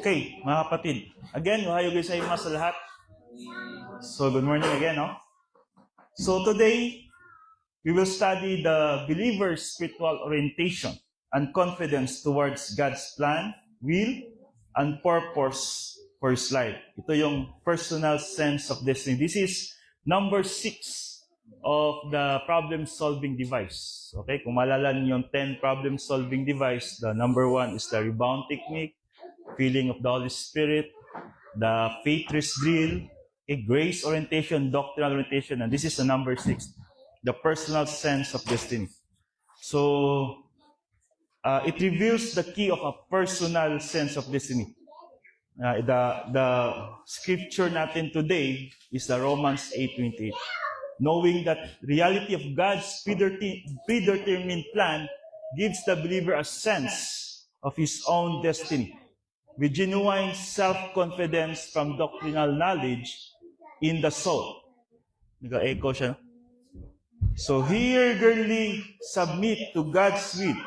Okay, mga kapatid. Again, ohayo gozaimasu sa lahat. So, good morning again, no? So, today, we will study the believer's spiritual orientation and confidence towards God's plan, will, and purpose for his life. Ito yung personal sense of destiny. This is number 6 of the problem-solving device. Okay, kung maalala niyo yung 10 problem-solving device, the number 1 is the rebound technique, feeling of the Holy Spirit, the faith drill, grace orientation, doctrinal orientation, and this is the number 6, the personal sense of destiny. So, it reveals the key of a personal sense of destiny. The scripture natin today is the Romans 8:28. Knowing that reality of God's predetermined plan gives the believer a sense of his own destiny, with genuine self-confidence from doctrinal knowledge in the soul. Nag-echo siya. So he eagerly submit to God's will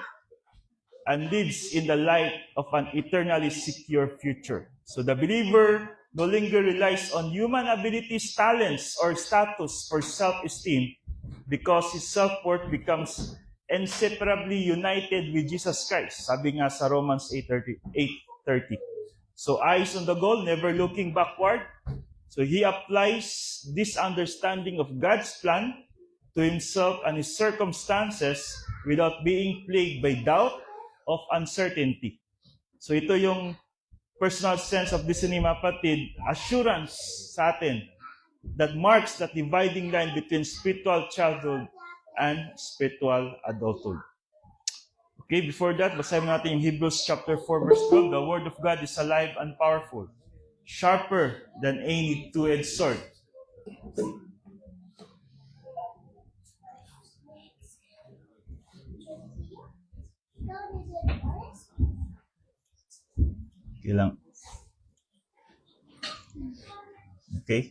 and lives in the light of an eternally secure future. So the believer no longer relies on human abilities, talents, or status for self-esteem because his self-worth becomes inseparably united with Jesus Christ. Sabi nga sa Romans 8:30. So eyes on the goal, never looking backward. So he applies this understanding of God's plan to himself and his circumstances without being plagued by doubt of uncertainty. So ito yung personal sense of destiny, mga kapatid, assurance sa atin that marks that dividing line between spiritual childhood and spiritual adulthood. Okay, before that, basahin natin yung Hebrews chapter 4, verse 12. The word of God is alive and powerful, sharper than any two-edged sword. Okay lang. Okay.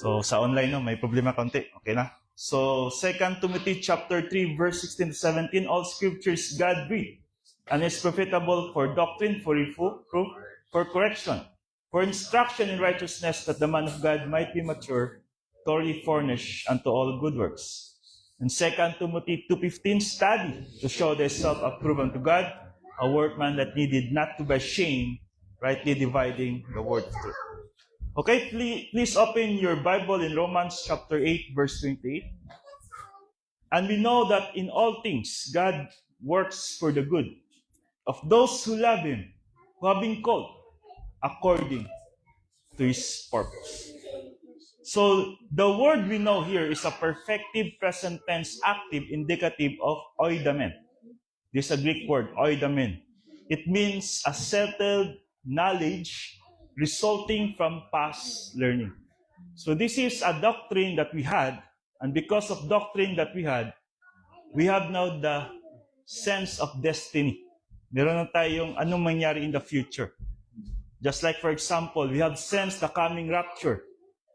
So, sa online, no, may problema konti. Okay na. So, 2 Timothy chapter 3, verse 16 to 17, all scriptures God-breathed and is profitable for doctrine, for reproof, for correction, for instruction in righteousness, that the man of God might be mature, thoroughly furnished unto all good works. And 2 Timothy 2:15, study to show thyself approved unto God, a workman that needed not to be ashamed, rightly dividing the word of truth. Okay, please open your Bible in Romans chapter 8, verse 28. And we know that in all things, God works for the good of those who love Him, who have been called according to His purpose. So, the word we know here is a perfective present tense active indicative of oidamen. This is a Greek word, oidamen. It means a settled knowledge resulting from past learning. So this is a doctrine that we had, and because of doctrine that we have now the sense of destiny. Meron na tayong anong mangyari in the future. Just like, for example, we have sensed the coming rapture.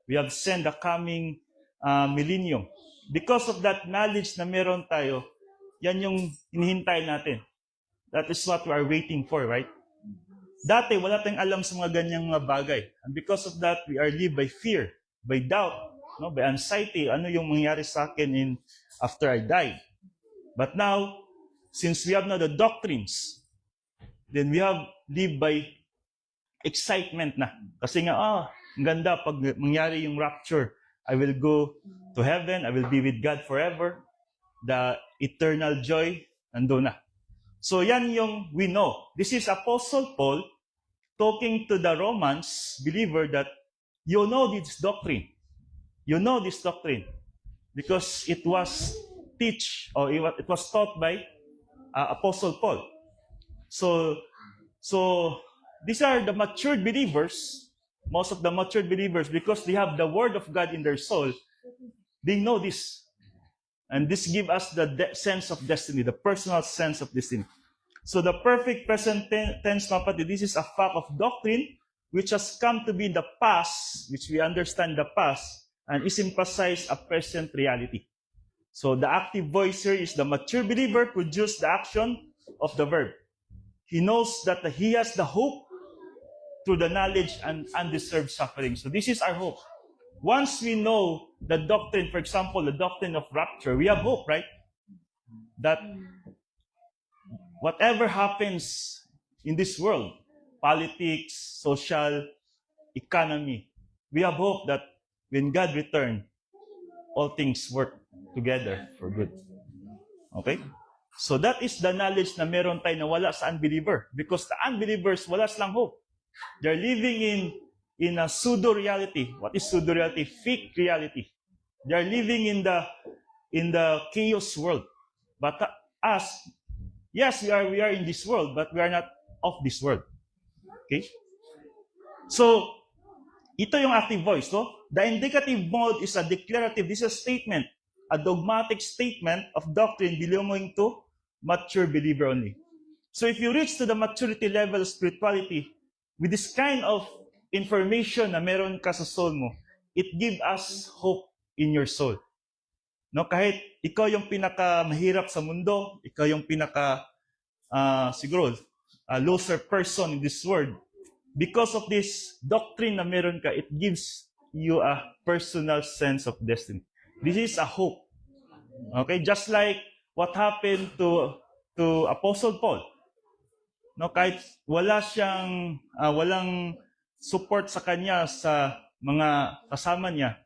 We have sensed the coming millennium. Because of that knowledge na meron tayo, yan yung hinihintay natin. That is what we are waiting for, right? Dati, wala tayong alam sa mga ganyang mga bagay. And because of that, we are lived by fear, by doubt, no, by anxiety. Ano yung mangyari sa akin after I die? But now, since we have now the doctrines, then we have lived by excitement na. Kasi nga, ang ganda, pag mangyari yung rapture, I will go to heaven, I will be with God forever. The eternal joy, nandun na. So yan yung we know. This is Apostle Paul talking to the Romans believer that you know this doctrine. You know this doctrine because it was it was taught by Apostle Paul. So these are the matured believers, most of the matured believers, because they have the word of God in their soul, they know this. And this gives us the sense of destiny, the personal sense of destiny. So the perfect present tense, kapatid, this is a fact of doctrine which has come to be in the past, which we understand the past, and is emphasized a present reality. So the active voice here is the mature believer produce the action of the verb. he knows that he has the hope through the knowledge and undeserved suffering. So this is our hope. Once we know the doctrine, for example, the doctrine of rapture, we have hope, right? That whatever happens in this world, politics, social, economy, we have hope that when God returns, all things work together for good. Okay? So that is the knowledge na meron tayo na wala sa unbeliever. Because the unbelievers, wala silang hope. They're living in a pseudo-reality. What is pseudo-reality? Fake reality. They're living in the chaos world. But us, yes, we are in this world, but we are not of this world. Okay? So, ito yung active voice. No? The indicative mode is a declarative. This is a statement, a dogmatic statement of doctrine belonging to mature believer only. So if you reach to the maturity level of spirituality, with this kind of information na meron ka sa soul mo, it gives us hope in your soul. No, kahit ikaw yung pinaka mahirap sa mundo, ikaw yung pinaka siguro loser person in this world, because of this doctrine na meron ka, it gives you a personal sense of destiny. This is a hope. Okay, just like what happened to Apostle Paul. No, kahit wala siyang walang support sa kanya sa mga kasama niya,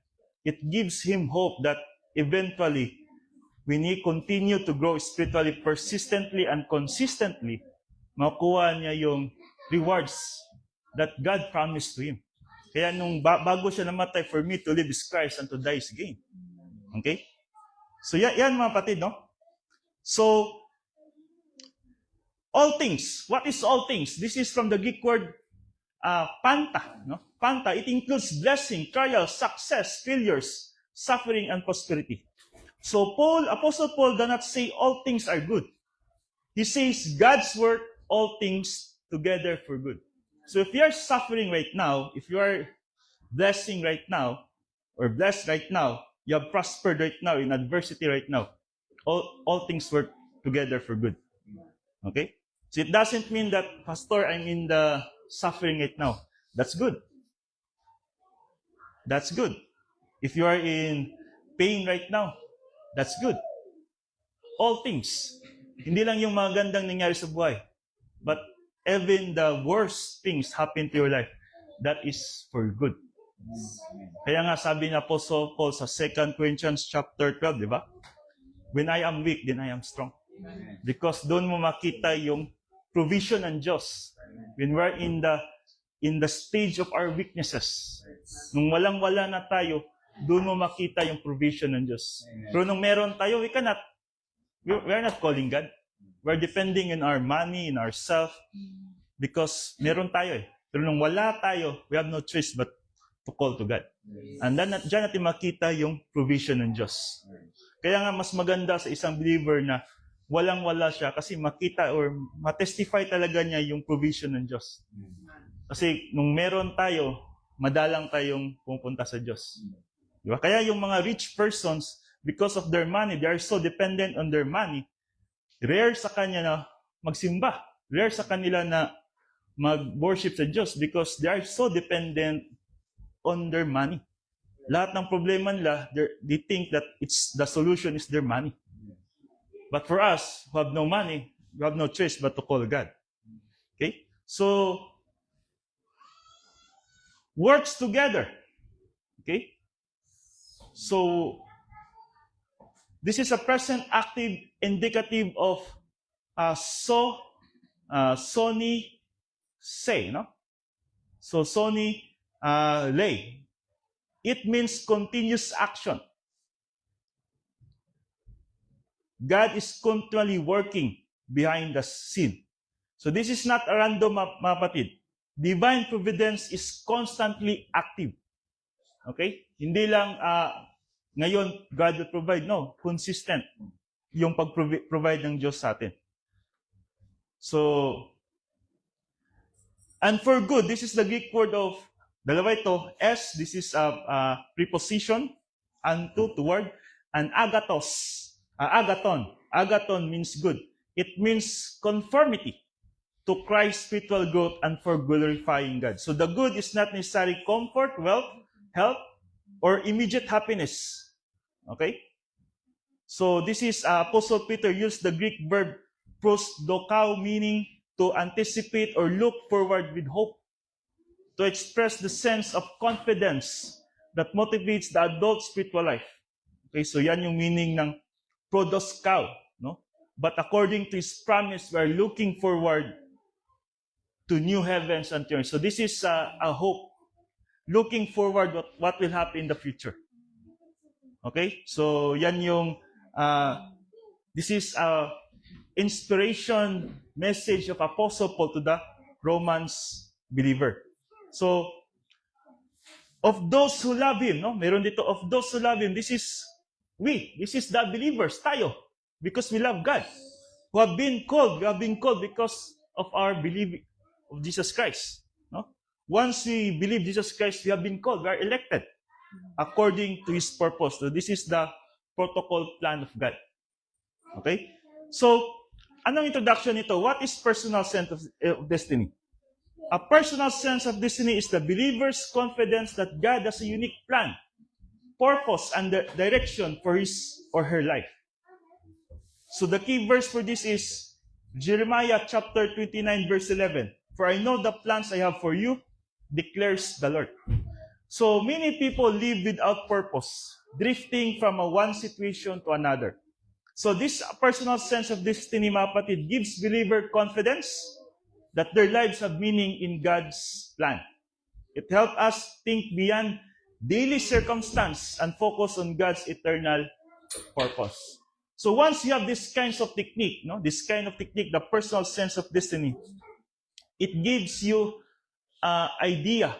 it gives him hope that eventually when he continue to grow spiritually persistently and consistently, makuha niya yung rewards that God promised to him. Kaya nung bago siya namatay, for me to live is Christ and to die is gain. Okay? So yan mga kapatid, no? So all things. What is all things? This is from the Greek word panta. No? Panta, it includes blessing, trials, success, failures, suffering, and prosperity. So Apostle Paul does not say all things are good. He says God's work, all things together for good. So if you are suffering right now, if you are blessing right now, or blessed right now, you have prospered right now, in adversity right now, all things work together for good. Okay? So it doesn't mean that, Pastor, I'm in the suffering right now. That's good. That's good. If you are in pain right now, that's good. All things. Hindi lang yung mga gandang nangyari sa buhay. But even the worst things happen to your life, that is for good. Kaya nga sabi ni Apostle Paul sa 2 Corinthians chapter 12, di ba? When I am weak, then I am strong. Because doon mo makita yung provision ng Diyos. When we're in the stage of our weaknesses, nung walang-wala na tayo, doon mo makita yung provision ng Diyos. Pero nung meron tayo, we're not calling God. We're depending on our money, in ourselves, because meron tayo eh. Pero nung wala tayo, we have no choice but to call to God. And then, dyan natin makita yung provision ng Diyos. Kaya nga mas maganda sa isang believer na walang-wala siya kasi makita or matestify talaga niya yung provision ng Diyos. Kasi nung meron tayo, madalang tayong pupunta sa Diyos. Diba? Kaya yung mga rich persons, because of their money, they are so dependent on their money, rare sa kanya na magsimba. Rare sa kanila na mag-worship sa Diyos because they are so dependent on their money. Lahat ng problema nila, they think that the solution is their money. But for us, who have no money, we have no choice but to call God. Okay? So, works together. Okay? So, this is a present active indicative of Sony say, no? So, Sony lay. It means continuous action. God is continually working behind the scene. So this is not a random, mga kapatid. Divine providence is constantly active. Okay? Hindi lang ngayon God will provide. No, consistent yung pag-provide ng Diyos sa atin. So, and for good, this is the Greek word of, dalawa ito, S, this is a preposition, unto, toward, and agathos. Agathon. Agathon means good. It means conformity. to Christ's spiritual growth and for glorifying God. So the good is not necessarily comfort, wealth, health, or immediate happiness. Okay? So this is Apostle Peter used the Greek verb prosdokao, meaning to anticipate or look forward with hope, to express the sense of confidence that motivates the adult spiritual life. Okay, so yan yung meaning ng prodoskao, no? But according to His promise, we are looking forward to new heavens and earth. So this is a hope, looking forward what will happen in the future. Okay, so yan yung this is a inspiration message of Apostle Paul to the Romans believer. So, of those who love Him, no? Meron dito, of those who love Him, this is the believers, tayo, because we love God. Who have been called, we have been called because of our belief of Jesus Christ. No? Once we believe Jesus Christ, we have been called, we are elected according to His purpose. So this is the protocol plan of God. Okay? So, anong introduction nito? What is personal sense of destiny? A personal sense of destiny is the believer's confidence that God has a unique plan, purpose, and direction for his or her life. So the key verse for this is Jeremiah chapter 29, verse 11. For I know the plans I have for you, declares the Lord. So many people live without purpose, drifting from one situation to another. So this personal sense of destiny, mga kapatid, gives believer confidence that their lives have meaning in God's plan. It helps us think beyond daily circumstance and focus on God's eternal purpose. So once you have this kind of technique, the personal sense of destiny, it gives you an idea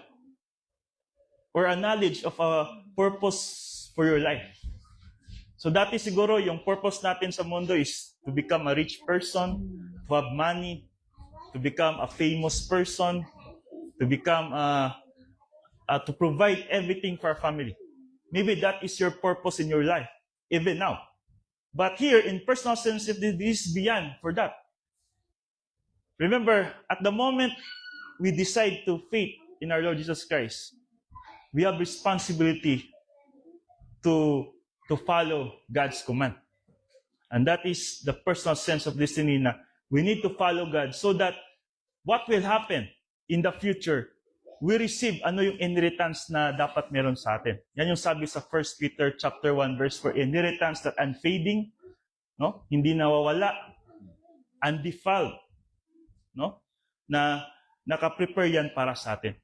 or a knowledge of a purpose for your life. So dati siguro yung purpose natin sa mundo is to become a rich person, to have money, to become a famous person, to become to provide everything for our family. Maybe that is your purpose in your life, even now. But here, in personal sense, this is beyond for that. Remember, at the moment we decide to faith in our Lord Jesus Christ, we have responsibility to follow God's command. And that is the personal sense of destiny na we need to follow God so that what will happen in the future, we receive ano yung inheritance na dapat meron sa atin. Yan yung sabi sa 1 Peter chapter 1 verse 4, inheritance that unfading, no? Hindi nawawala, undefiled, no? Na naka-prepare yan para sa atin.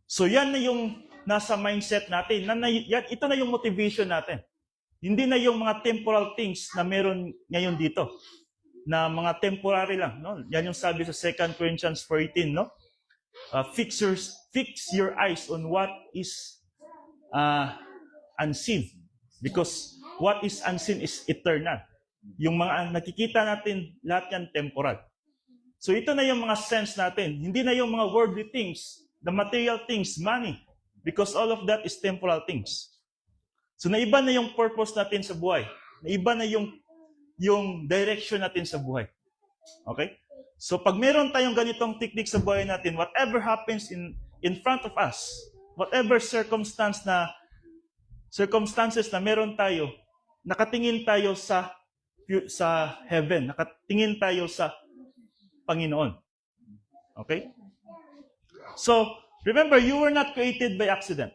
So yan na yung nasa mindset natin. Ito na yung motivation natin. Hindi na yung mga temporal things na meron ngayon dito, na mga temporary lang, no? Yan yung sabi sa 2 Corinthians 4:18, no? Fix your eyes on what is unseen, because what is unseen is eternal. Yung mga nakikita natin, lahat yan temporal. So ito na yung mga sense natin. Hindi na yung mga worldly things, the material things, money, because all of that is temporal things. So naiba na yung purpose natin sa buhay. Naiba na yung direction natin sa buhay. Okay? So pag meron tayong ganitong technique sa buhay natin, whatever happens in front of us, whatever circumstances na meron tayo, nakatingin tayo sa heaven, nakatingin tayo sa Panginoon. Okay? So, remember, you were not created by accident.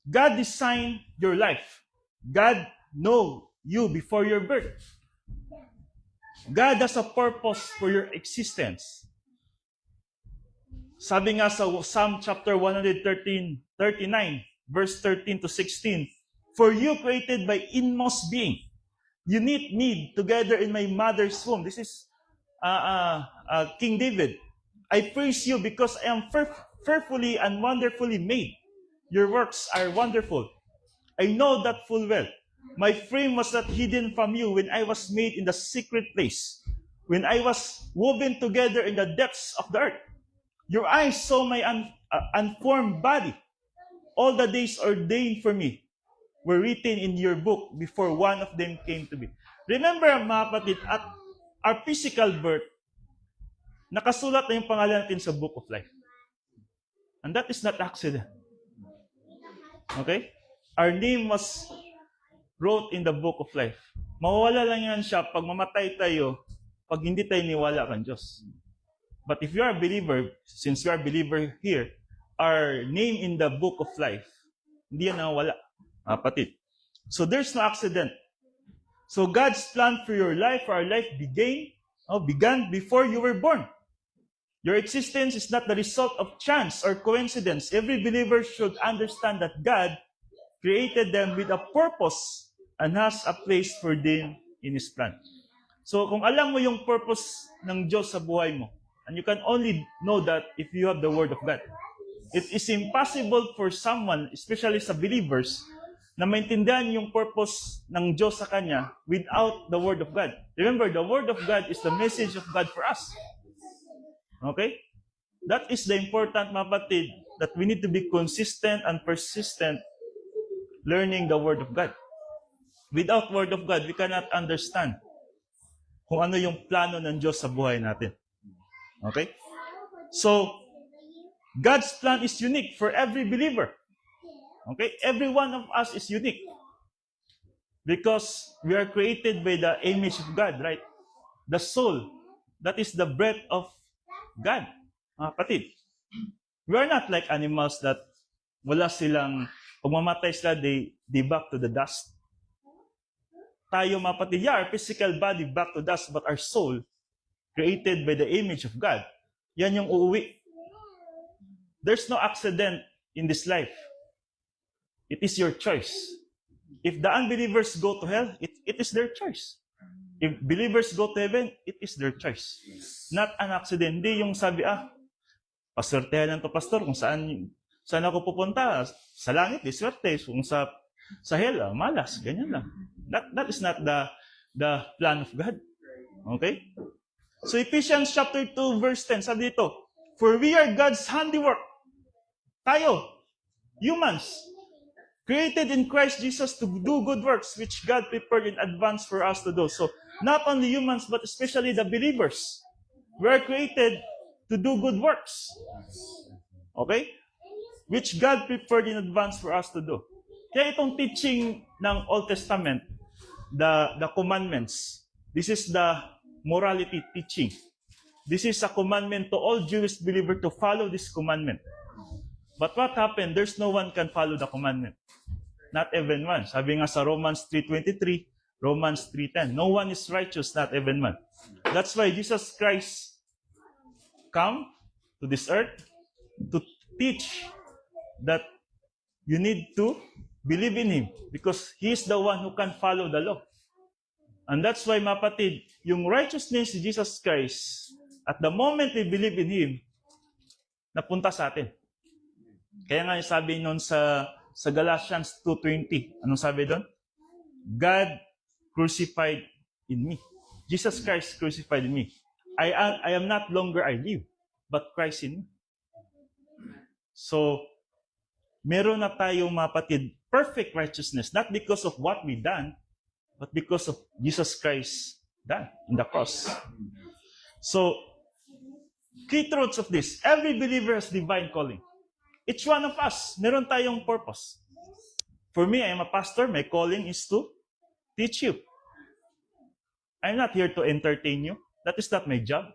God designed your life. God knows you before your birth. God has a purpose for your existence. Sabi nga sa Psalm chapter 139, verse 13 to 16, for you created by inmost being. You knit me together in my mother's womb. This is King David. I praise you because I am fearfully and wonderfully made. Your works are wonderful. I know that full well. My frame was not hidden from you when I was made in the secret place, when I was woven together in the depths of the earth. Your eyes saw my unformed body. All the days ordained for me were written in your book before one of them came to be. Remember, mga kapatid, at our physical birth, nakasulat na yung pangalan natin sa Book of Life. And that is not accident. Okay? Our name was wrote in the Book of Life. Mawawala lang yan siya pag mamatay tayo, pag hindi tayo niwala kang Diyos. But if you are a believer, since you are a believer here, our name in the Book of Life, hindi yan nawawala, kapatid. So there's no accident. So God's plan for your life, for our life, began before you were born. Your existence is not the result of chance or coincidence. Every believer should understand that God created them with a purpose and has a place for them in His plan. So kung alam mo yung purpose ng Diyos sa buhay mo, and you can only know that if you have the Word of God. It is impossible for someone, especially sa believers, na maintindihan yung purpose ng Diyos sa kanya without the Word of God. Remember, the Word of God is the message of God for us. Okay? That is the important, mga kapatid, that we need to be consistent and persistent learning the Word of God. Without Word of God, we cannot understand kung ano yung plano ng Diyos sa buhay natin. Okay? So, God's plan is unique for every believer. Okay? Every one of us is unique. Because we are created by the image of God, right? The soul, that is the breath of God. Mga kapatid, we are not like animals that wala silang, pag mamatay sila, they back to the dust. Tayo, mga kapatid, our physical body back to dust, but our soul, created by the image of God, yan yung uuwi. There's no accident in this life. It is your choice. If the unbelievers go to hell, it is their choice. If believers go to heaven, it is their choice. Not an accident. Hindi yung sabi, paswertehan lang to, pastor, kung saan ako pupunta. Sa langit, di swerte. Kung sa hell, malas. Ganyan lang. That is not the plan of God. Okay? So Ephesians chapter 2 verse 10, sabi dito, for we are God's handiwork. Tayo, humans, created in Christ Jesus to do good works which God prepared in advance for us to do. So not only humans but especially the believers, we are created to do good works. Okay? Which God prepared in advance for us to do. Kaya itong teaching ng Old Testament, the commandments, this is the morality teaching. This is a commandment to all Jewish believers to follow this commandment. But what happened? There's no one can follow the commandment. Not even one. Sabi nga sa Romans 3:23, Romans 3:10, no one is righteous, not even one. That's why Jesus Christ come to this earth to teach that you need to believe in Him because He is the one who can follow the law. And that's why, mga kapatid, yung righteousness ni Jesus Christ, at the moment we believe in Him, napunta sa atin. Kaya nga sabi noon sa Galatians 2:20, anong sabi doon? God crucified in me. Jesus Christ crucified in me. I am not longer I live, but Christ in me. So, meron na tayong, mga kapatid, perfect righteousness, not because of what we done, but because of Jesus Christ done in the cross. So, key truths of this. Every believer has divine calling. Each one of us, meron tayong purpose. For me, I am a pastor. My calling is to teach you. I'm not here to entertain you. That is not my job.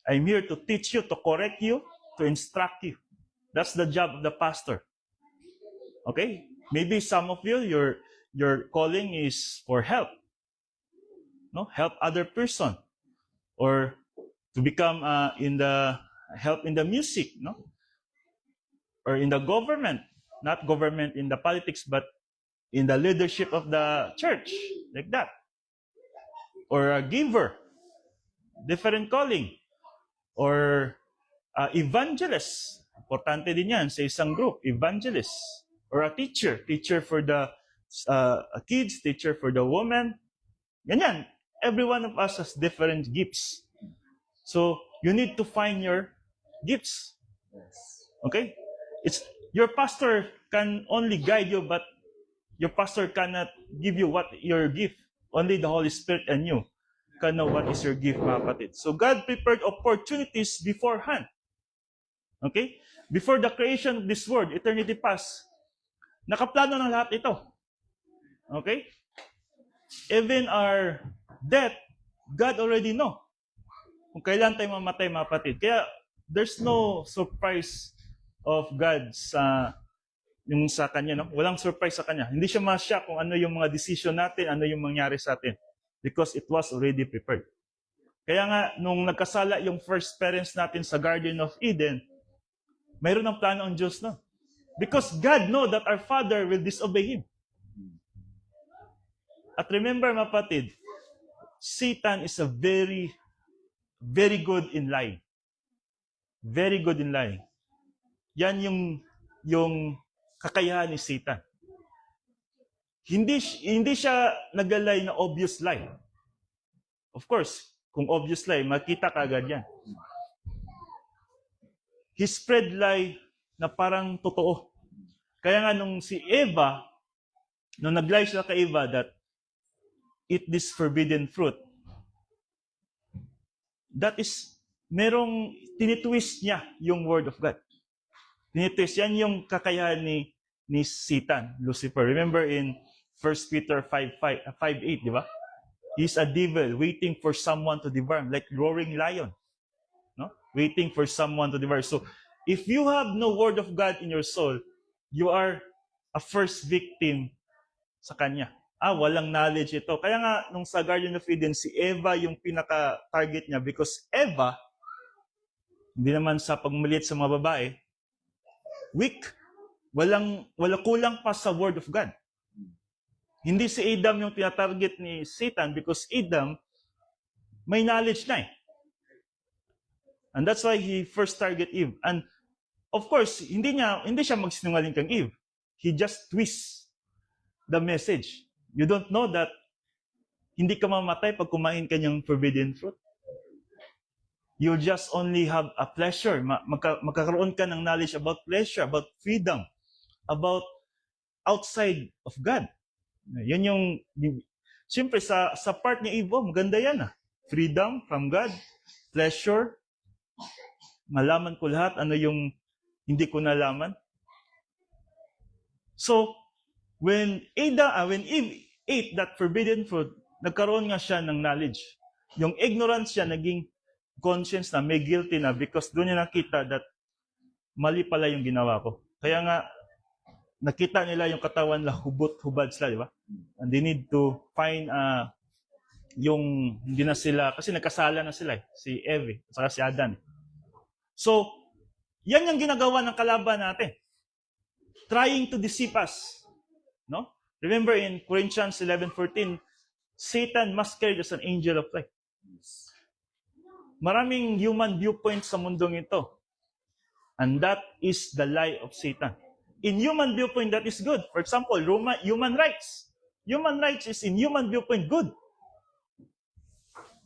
I'm here to teach you, to correct you, to instruct you. That's the job of the pastor. Okay? Maybe some of you, your calling is for help. No? Help other person. Or to become help in the music, no? Or in the government. Not government in the politics, but in the leadership of the church. Like that. Or a giver. Different calling. Or evangelist. Importante din yan sa isang group. Evangelist. Or a teacher. Teacher for the kids, teacher for the women. Ganyan. Every one of us has different gifts. So, you need to find your gifts. Okay? Your pastor can only guide you, but your pastor cannot give you what your gift. Only the Holy Spirit and you can know what is your gift, mga kapatid. So God prepared opportunities beforehand. Okay? Before the creation of this world, eternity past, nakaplano ng lahat ito. Okay? Even our death, God already know kung kailan tayo mamatay, mga kapatid. Kaya there's no surprise of God sa Kanya. No? Walang surprise sa Kanya. Hindi siya ma-shock kung ano yung mga decision natin, ano yung mangyari sa atin. Because it was already prepared. Kaya nga, nung nagkasala yung first parents natin sa Garden of Eden, mayroon ng plano ang Diyos, no? Because God know that our Father will disobey Him. At remember, mga kapatid, Satan is a very, very good in lying. Very good in lying. Yan yung kakayahan ni Satan. Hindi siya nag-lie na obvious lie. Of course, kung obvious lie, makita ka agad yan. He spread lie na parang totoo. Kaya nga nung si Eva, nung nag-lie siya kay Eva that eat this forbidden fruit, that is, merong tinitwist niya yung word of God. Tinitwist. Yan yung kakayahan ni Satan, Lucifer. Remember in 1 Peter 5:8, di ba? He's a devil waiting for someone to devour him, like roaring lion. No? Waiting for someone to devour. So, if you have no word of God in your soul, you are a first victim sa kanya. Walang knowledge ito. Kaya nga, nung sa Garden of Eden, si Eva yung pinaka-target niya because Eva, hindi naman sa pagmaliit sa mga babae, weak. Wala kulang pa sa word of God. Hindi si Adam yung tinatarget ni Satan because Adam may knowledge na eh. And that's why he first target Eve. And of course, hindi siya magsinungaling kang Eve. He just twists the message. You don't know that hindi ka mamatay pag kumain ka ng forbidden fruit. You'll just only have a pleasure. Magkakaroon ka ng knowledge about pleasure, about freedom, about outside of God. Yun yung, siyempre sa part ni Eve, maganda yan Freedom from God, pleasure, malaman ko lahat, ano yung hindi ko nalaman. So, when Eve ate that forbidden fruit, nagkaroon nga siya ng knowledge. Yung ignorance siya naging conscience na, may guilty na because doon niya nakita that mali pala yung ginawa ko. Kaya nga, nakita nila yung katawan na hubot-hubad sila, di ba? And they need to find yung hindi na sila, kasi nagkasala na sila si Eve, at saka si Adan. So, yan yung ginagawa ng kalaban natin. Trying to deceive us. No? Remember in Corinthians 11:14, Satan masquerades as an angel of light. Maraming human viewpoints sa mundong ito. And that is the lie of Satan. In human viewpoint, that is good. For example, human rights. Human rights is in human viewpoint good.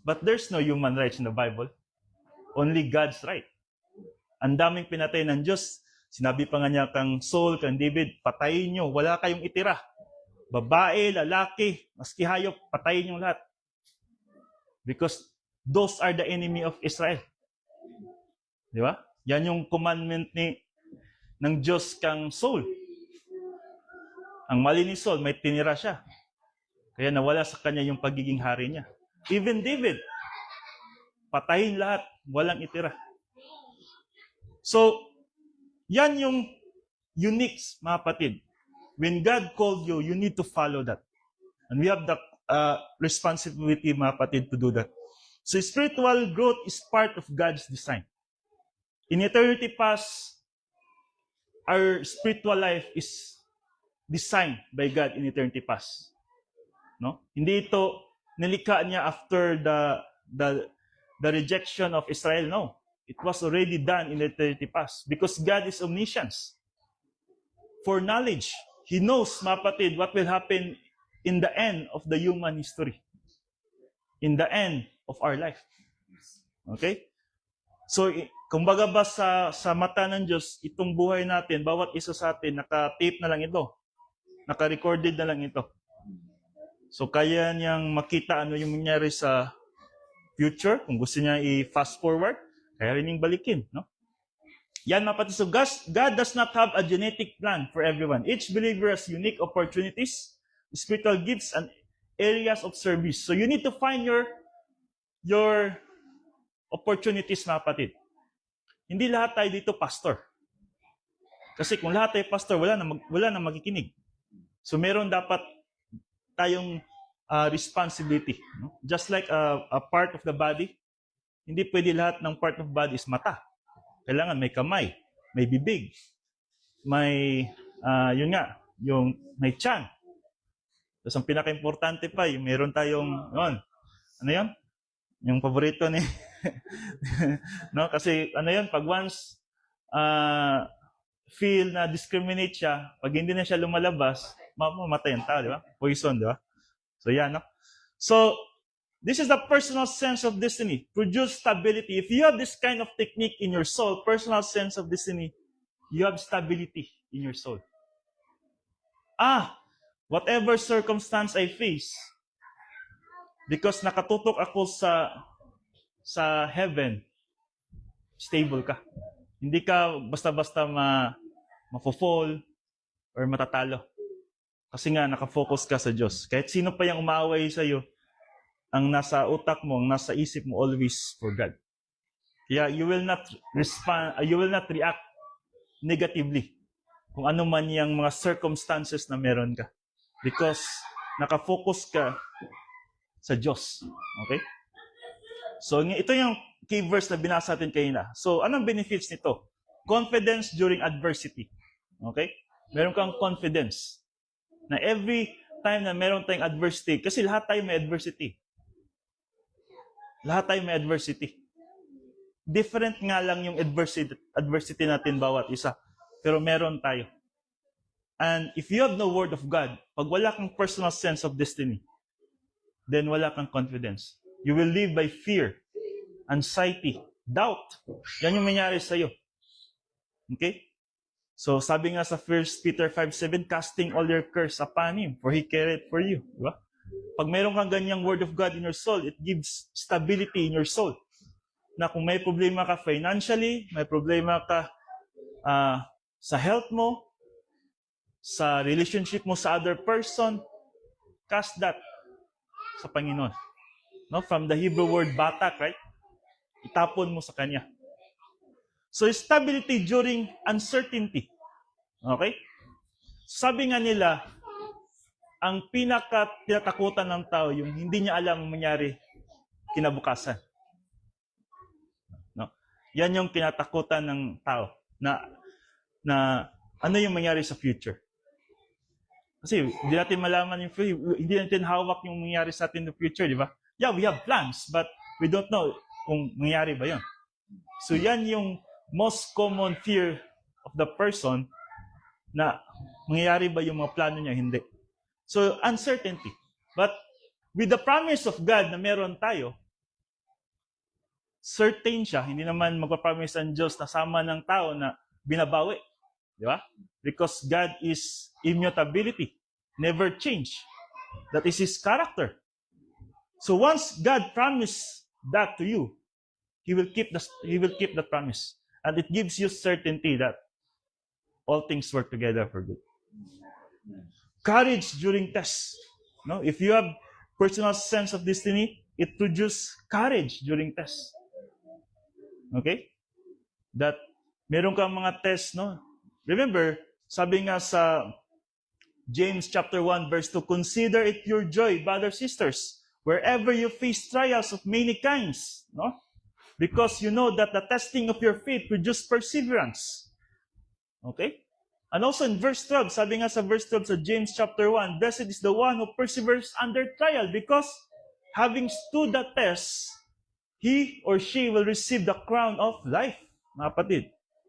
But there's no human rights in the Bible. Only God's right. Ang daming pinatay ng Diyos. Sinabi pa nga niya kang Saul, kang David, patayin nyo, wala kayong itira. Babae, lalaki, maski hayop, patayin nyo lahat. Because those are the enemy of Israel. Di ba? Yan yung commandment ng Diyos kang Saul. Ang mali ni Saul, may tinira siya. Kaya nawala sa kanya yung pagiging hari niya. Even David, patayin lahat, walang itira. So, yan yung unique, mga kapatid. When God called you, you need to follow that. And we have the responsibility, mga kapatid, to do that. So, spiritual growth is part of God's design. In eternity past, our spiritual life is designed by God in eternity past. No? Hindi ito nilikha niya after the rejection of Israel. No. It was already done in eternity past because God is omniscience. For knowledge, He knows, mga kapatid, what will happen in the end of the human history. In the end of our life. Okay? So, kumbaga ba sa mata ng Diyos, itong buhay natin, bawat isa sa atin, naka-tape na lang ito. Naka-recorded na lang ito. So, kaya niyang makita ano yung nangyari sa future, kung gusto niya i-fast forward, kaya rin yung balikin, no? Yan mga kapatid. So God does not have a genetic plan for everyone. Each believer has unique opportunities, spiritual gifts, and areas of service. So you need to find your opportunities mga kapatid. Hindi lahat tayo dito pastor. Kasi kung lahat tayo pastor, wala na makikinig. So meron dapat tayong responsibility. No? Just like a part of the body, hindi pwede lahat ng part of the body is mata. Kailangan may kamay, may bibig, may, yun nga, yung may tiyan. Tapos ang pinaka-importante pa, yung meron tayong, yun, ano yun? Yung paborito ni, no? Kasi ano yun, pag once feel na discriminate siya, pag hindi na siya lumalabas, mamamatay ang tao, di ba? Poison, di ba? So yan, no? So, this is the personal sense of destiny. Produce stability. If you have this kind of technique in your soul, personal sense of destiny, you have stability in your soul. Whatever circumstance I face, because nakatutok ako sa heaven, stable ka. Hindi ka basta-basta mafo-fall or matatalo. Kasi nga, nakafocus ka sa Diyos. Kahit sino pa yung umaaway sa iyo, ang nasa utak mo, ang nasa isip mo, always for God. Kaya you will not react negatively kung ano man yung mga circumstances na meron ka. Because nakafocus ka sa Diyos. Okay? So, ito yung key verse na binasa natin kanina. So, anong benefits nito? Confidence during adversity. Okay? Meron kang confidence na every time na meron tayong adversity, kasi lahat tayo may adversity. Lahat tayo may adversity. Different nga lang yung adversity natin bawat isa. Pero meron tayo. And if you have no word of God, pag wala kang personal sense of destiny, then wala kang confidence. You will live by fear, anxiety, doubt. Yan yung mangyari sa'yo. Okay? So, sabi nga sa 1 Peter 5:7, casting all your curse upon Him, for He cared for you. Diba? Pag mayroon kang ganyang word of God in your soul, it gives stability in your soul. Na kung may problema ka financially, may problema ka sa health mo, sa relationship mo sa other person, cast that sa Panginoon. No? From the Hebrew word batak, right? Itapon mo sa Kanya. So, stability during uncertainty. Okay? Sabi nga nila, ang pinaka-tinatakutan ng tao, yung hindi niya alam ang mangyari kinabukasan. No? Yan yung kinatakutan ng tao, na ano yung mangyari sa future. Kasi hindi natin malaman yung future, hindi natin hawak yung mangyari sa atin in the future, di ba? Yeah, we have plans, but we don't know kung mangyari ba yun. So yan yung most common fear of the person, na mangyayari ba yung mga plano niya, hindi. So, uncertainty. But with the promise of God na meron tayo, certain siya, hindi naman magpapromise ang Diyos na sama ng tao na binabawi. Di ba? Because God is immutability, never change. That is His character. So once God promised that to you, He will keep that promise. And it gives you certainty that all things work together for good. Courage during tests. No? If you have personal sense of destiny, it produces courage during tests. Okay? That meron kang mga tests, no? Remember, sabi nga sa James chapter 1 verse 2, consider it your joy, brothers and sisters, wherever you face trials of many kinds, no? Because you know that the testing of your faith produces perseverance. Okay? And also in verse 12, sabi nga sa verse 12 sa James chapter 1, blessed is the one who perseveres under trial, because having stood the test, he or she will receive the crown of life, mga kapatid,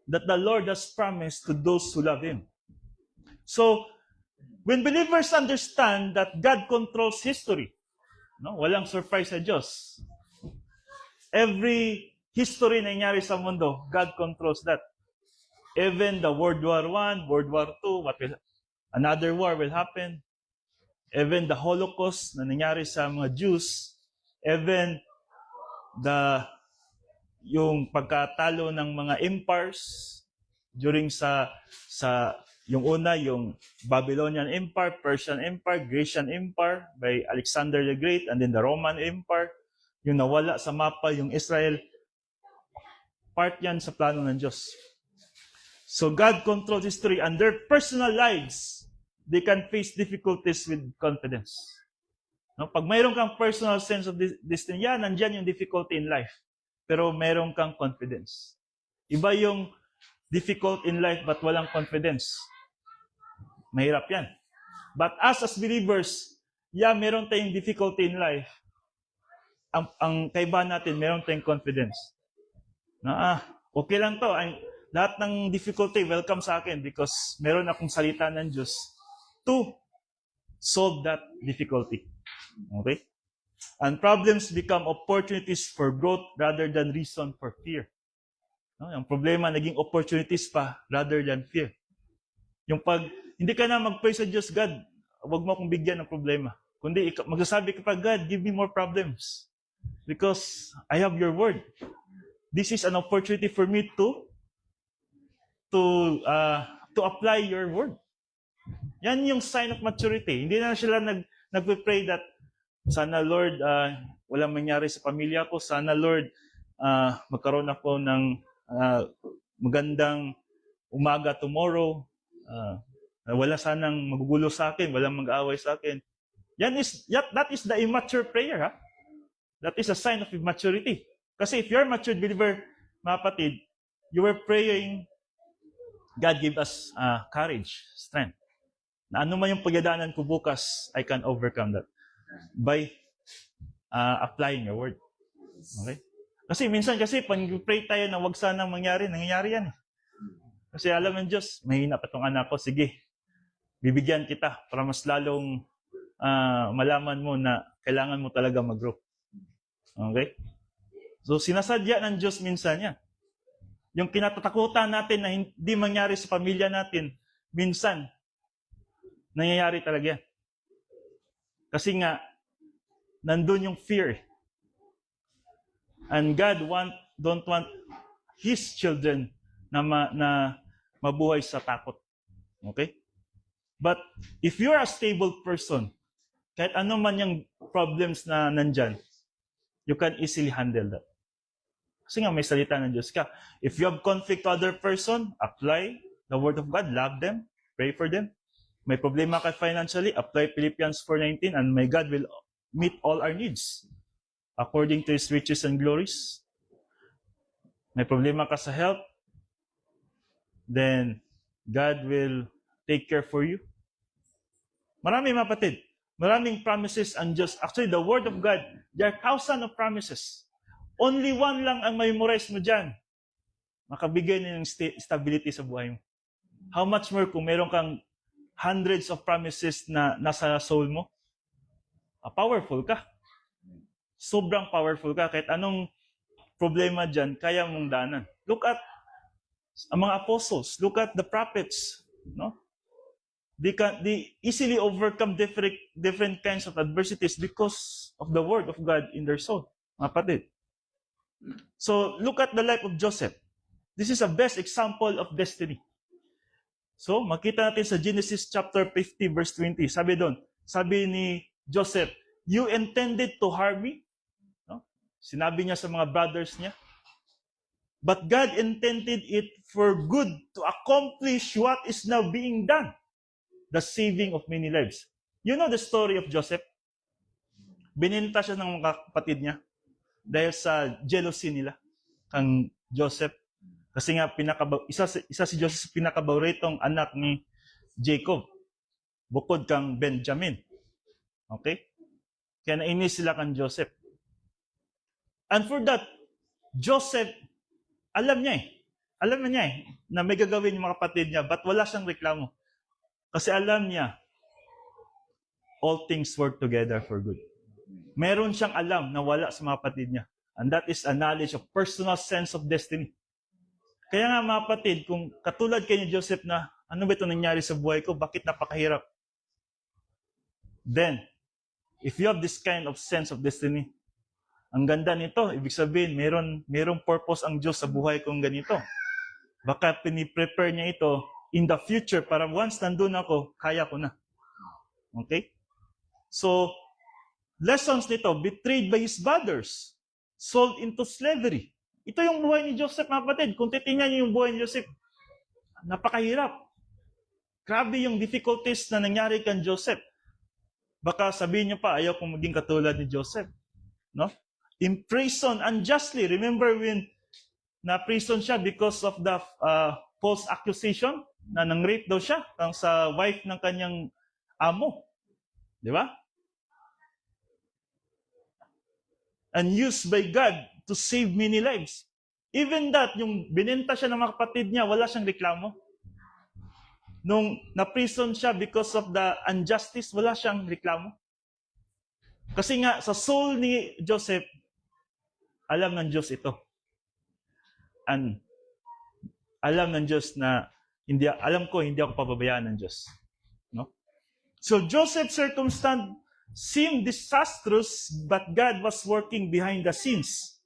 that the Lord has promised to those who love Him. So, when believers understand that God controls history, no? Walang surprise sa Diyos. Every history na nangyari sa mundo, God controls that. Even the World War I, World War II, another war will happen. Even the Holocaust na nangyari sa mga Jews, even yung pagkatalo ng mga empires during yung una, yung Babylonian Empire, Persian Empire, Grecian Empire by Alexander the Great, and then the Roman Empire, yung nawala sa mapa, yung Israel, part yan sa plano ng Diyos. So God controls history, and their personal lives, they can face difficulties with confidence. No? Pag mayroon kang personal sense of destiny, yan, nandyan yung difficulty in life. Pero mayroon kang confidence. Iba yung difficult in life but walang confidence. Mahirap yan. But as believers, meron tayong difficulty in life. Ang kaiba natin, meron tayong confidence. Na, okay lang to. Lahat ng difficulty, welcome sa akin because meron akong salita ng Diyos to solve that difficulty. Okay? And problems become opportunities for growth rather than reason for fear. No? Yung problema, naging opportunities pa rather than fear. Yung hindi ka na mag-pray sa Diyos, God, huwag mo akong bigyan ng problema. Kundi magsasabi ka pa, God, give me more problems. Because I have your word. This is an opportunity for me to apply your word. Yan yung sign of maturity. Hindi na sila nagpe-pray that, sana Lord, walang mangyari sa pamilya ko. Sana Lord, magkaroon ako ng magandang umaga tomorrow. Wala sanang magugulo sa akin, walang mag-aaway sa akin. That is the immature prayer. Ha? That is a sign of immaturity. Kasi if you're a mature believer, mga kapatid, you were praying, God give us courage, strength. Na ano man yung pagdadaanan ko bukas, I can overcome that by applying your word. Okay? Kasi minsan pag pray tayo na wag sanang nangyayari yan. Kasi alam ng Diyos, mahina pa tong anak ko, sige, bibigyan kita para mas lalong malaman mo na kailangan mo talaga mag-grow. Okay? So sinasadya ng Diyos minsan yan. Yung kinatatakutan natin na hindi mangyari sa pamilya natin, minsan, nangyayari talaga yan. Kasi nga, nandun yung fear. And God don't want His children na mabuhay sa takot. Okay? But if you're a stable person, kahit ano man yung problems na nandyan, you can easily handle that. Kasi nga may salita ng Diyos ka. If you have conflict to other person, apply the word of God, love them, pray for them. May problema ka financially, apply Philippians 4:19, and may God will meet all our needs according to His riches and glories. May problema ka sa health, then God will take care for you. Marami mga kapatid, maraming promises ang Diyos. Actually, the Word of God, there are thousands of promises. Only one lang ang memorize mo dyan. Makabigay na ng stability sa buhay mo. How much more kung meron kang hundreds of promises na nasa soul mo? Powerful ka. Sobrang powerful ka. Kahit anong problema dyan, kaya mong daanan. Look at ang mga apostles. Look at the prophets. No? They easily overcome different kinds of adversities because of the word of God in their soul. Mga kapatid. So, look at the life of Joseph. This is a best example of destiny. So, makita natin sa Genesis chapter 50 verse 20. Sabi ni Joseph, you intended to harm me? No? Sinabi niya sa mga brothers niya. But God intended it for good to accomplish what is now being done. The saving of many lives. You know the story of Joseph? Bininta siya ng mga kapatid niya dahil sa jealousy nila kang Joseph. Kasi nga, isa si Joseph pinakababoritong anak ni Jacob. Bukod kang Benjamin. Okay? Kaya nainis sila kang Joseph. And for that, Joseph, alam niya na may gagawin yung mga kapatid niya, but wala siyang reklamo. Kasi alam niya, all things work together for good. Meron siyang alam na wala sa mga kapatid niya. And that is a knowledge of personal sense of destiny. Kaya nga mga kapatid, kung katulad kayo ni Joseph na, ano ba ito nangyari sa buhay ko? Bakit napakahirap? Then, if you have this kind of sense of destiny, ang ganda nito. Ibig sabihin, merong purpose ang Diyos sa buhay kong ganito. Baka piniprepare niya ito in the future para once nandun ako, kaya ko na. Okay? So, lessons nito, betrayed by his brothers, sold into slavery. Ito yung buhay ni Joseph, mga kapatid. Kung titingnan niyo yung buhay ni Joseph, napakahirap. Grabe yung difficulties na nangyari kan Joseph. Baka sabihin niyo pa, ayaw kong maging katulad ni Joseph. No? Imprisoned unjustly. Remember when na-prison siya because of the false accusation na nang-rape daw siya sa wife ng kanyang amo. Di ba? And used by God to save many lives. Even that, yung binenta siya ng mga kapatid niya, wala siyang reklamo. Nung na-prison siya because of the injustice, wala siyang reklamo. Kasi nga, sa soul ni Joseph, alam ng Diyos ito. And alam ng Diyos na alam ko hindi ako pababayaan ng Diyos. No? So Joseph's circumstance seemed disastrous, but God was working behind the scenes.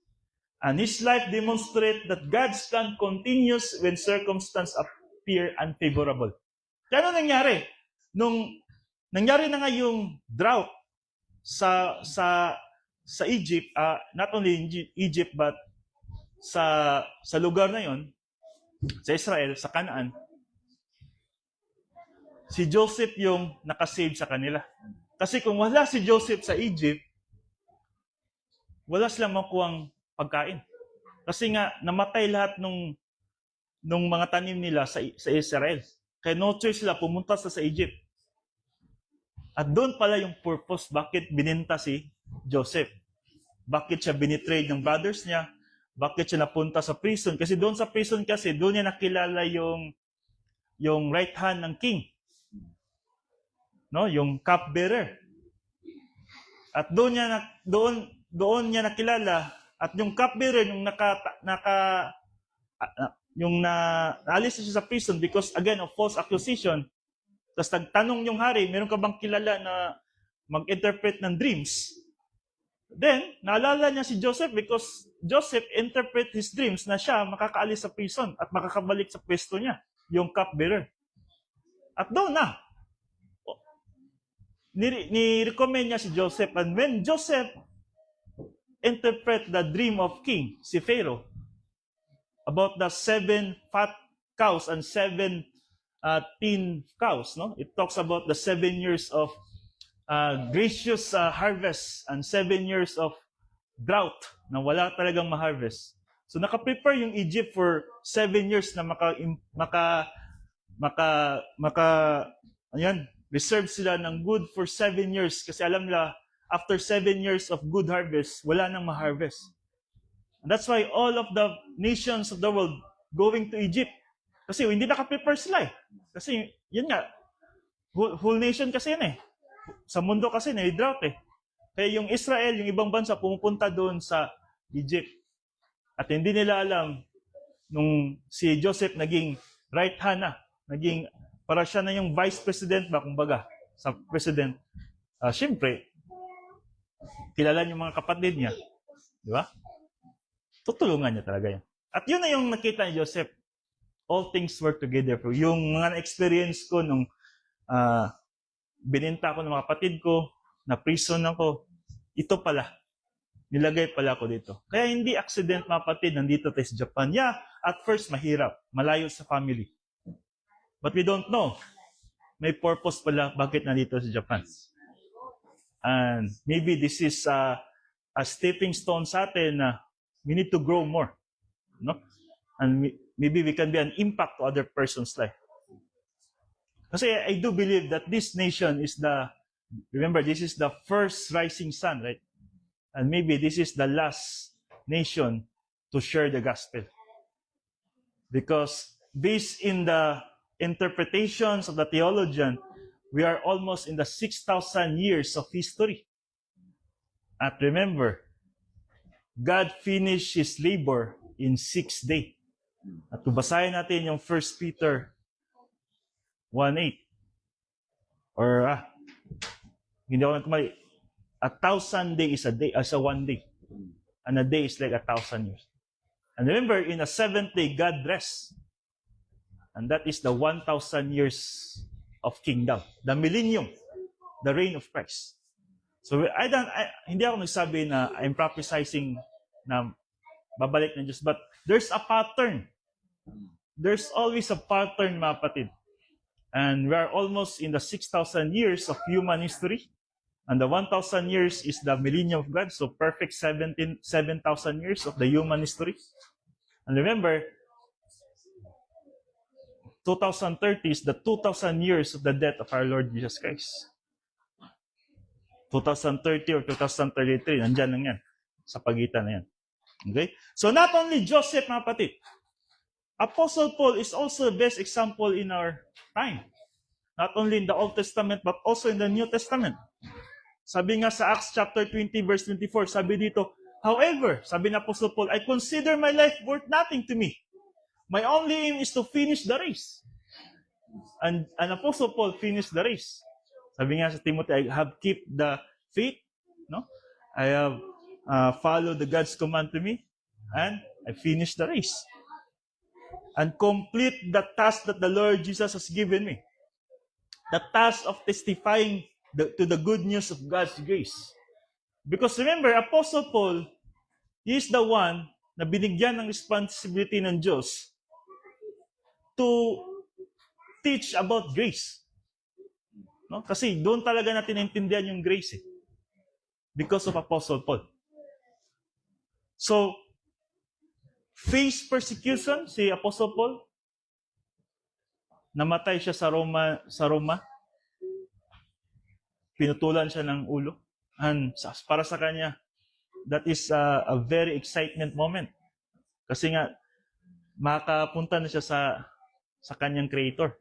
And his life demonstrates that God's plan continues when circumstances appear unfavorable. Kaya ano nangyari? Nung nangyari na nga yung drought sa Egypt, not only in Egypt but sa lugar na yon, sa Israel, sa Canaan, si Joseph yung nakasave sa kanila. Kasi kung wala si Joseph sa Egypt, wala silang makuhang pagkain. Kasi nga, namatay lahat nung mga tanim nila sa Israel. Kaya no choice sila, pumunta sa Egypt. At doon pala yung purpose, bakit bininta si Joseph. Bakit siya binitrade ng brothers niya, bakit siya napunta sa prison. Kasi doon sa prison kasi, doon niya nakilala yung right hand ng king. No, yung cupbearer. At doon niya nakilala at yung cupbearer yung naalis siya sa prison because again of false accusation. Tapos nagtanong yung hari, meron ka bang kilala na mag-interpret ng dreams? Then, naalala niya si Joseph because Joseph interpret his dreams na siya makakaalis sa prison at makakabalik sa pwesto niya, yung cupbearer. At doon na, ni-recommend niya si Joseph. And when Joseph interpret the dream of king, si Pharaoh, about the 7 fat cows and 7 thin cows, no? It talks about the 7 years of gracious harvest and 7 years of drought na wala talagang ma-harvest. So naka-prepare yung Egypt for 7 years na reserve sila ng good for 7 years kasi alam nila after 7 years of good harvest, wala nang ma-harvest. And that's why all of the nations of the world going to Egypt. Kasi hindi naka-prepare sila eh. Kasi yun nga, whole nation kasi yun eh. Sa mundo kasi na-drought eh. Kaya yung Israel, yung ibang bansa, pumupunta doon sa Egypt. At hindi nila alam nung si Joseph naging right hand na, naging para siya na yung vice president ba, kumbaga, sa president. Siyempre, kilala yung mga kapatid niya. Di ba? Tutulungan niya talaga yan. At yun na yung nakita ni Joseph. All things work together for you. Yung mga na-experience ko nung bininta ko ng mga kapatid ko, na prison ako, ito pala. Nilagay pala ako dito. Kaya hindi accident mga kapatid, nandito tayo sa Japan. Yeah, at first mahirap, malayo sa family. But we don't know. May purpose pala bakit nandito sa Japan. And maybe this is a stepping stone sa atin na we need to grow more. No? And maybe we can be an impact to other person's life. Kasi I do believe that this nation is remember, this is the first rising sun, right? And maybe this is the last nation to share the gospel. Because based in the interpretations of the theologian, we are almost in the 6,000 years of history. At remember, God finished His labor in 6 days. At kung basahin natin yung 1 Peter 1:8, or hindi ako nagkamali, 1,000 days is a day, as a 1 day. and a day is like 1,000 years. And remember, in the seventh day, God rests. And that is the 1,000 years of kingdom. The millennium. The reign of Christ. So, hindi ako nagsabi na I'm prophesying na babalik ng Diyos. But there's a pattern. There's always a pattern, mga kapatid. And we are almost in the 6,000 years of human history. And the 1,000 years is the millennium of God. So perfect 7,000 years of the human history. And remember, 2030 is the 2,000 years of the death of our Lord Jesus Christ. 2030 or 2033, nandyan lang yan. Sa pagitan na yan. Okay? So not only Joseph, mga kapatid, Apostle Paul is also the best example in our time. Not only in the Old Testament, but also in the New Testament. Sabi nga sa Acts chapter 20, verse 24, sabi dito, however, sabi na Apostle Paul, I consider my life worth nothing to me. My only aim is to finish the race. And Apostle Paul finished the race. Sabi nga sa Timothy, I have kept the faith, no? I have followed the God's command to me, and I finished the race. And complete the task that the Lord Jesus has given me. The task of testifying to the good news of God's grace. Because remember, Apostle Paul, he is the one na binigyan ng responsibility ng Diyos to teach about grace. No? Kasi doon talaga natin naintindihan yung grace eh. Because of Apostle Paul. So, face persecution si Apostle Paul. Namatay siya sa Roma. Pinutulan siya ng ulo. And para sa kanya, that is a very excitement moment. Kasi nga, makapunta na siya sa kanyang Creator.